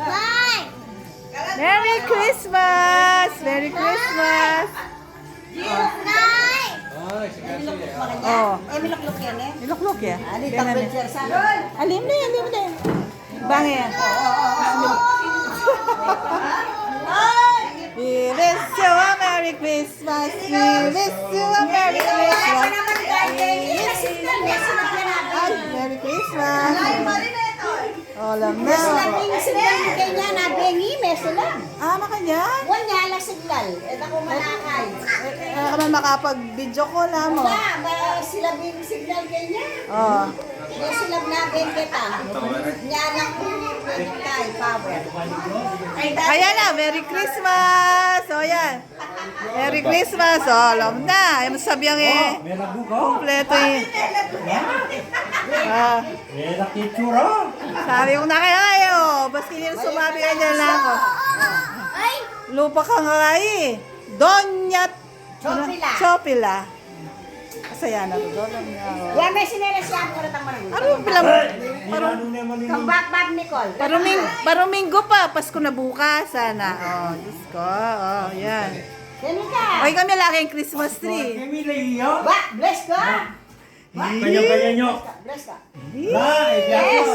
Bye! Merry Christmas! Merry Christmas! Bye! Oh, Miluklok yan eh. niluklok ya. Ano yung Ganun temperature eh. sa akin? Alim na yan, alim na yan. Bangi yan. We wish you a Merry Christmas. We wish you a Merry Christmas. Ay, Merry Christmas. Alam na. Silang kanya na bengi, mesulang. Ah, makanya. Wanya lang signal. Ito ko manakay. Kaya ka man makapag-video call ha mo. Ba, sila bing signal kanya. Oh. May sila nagen kita. Nya lang kay power. Ayan na, Merry Christmas! O yan. Merry Christmas! O, alam na. Yung sabi ang eh. Kompleto eh. Ah, Era kitsura. sabi ko na kayo. Baski nila sumabi ka dyan lang ako. Ay! Lupa ka nga eh. Donyat. Chopila. Chopila. Kasaya na to. Alam niya ako. Yan may sinelas siya ako ratang manang. Ano yung bilang? Ano naman yung Kambak Nicole. Paruminggo pa. Pasko na bukas. Sana. Oh, Diyos ko. Oh, yan. Yan ka. Okay kami laki yung Christmas tree. Kami layo. Ba, bless ka. Kanya-kanya nyo. Bless ka. Ba, Yes.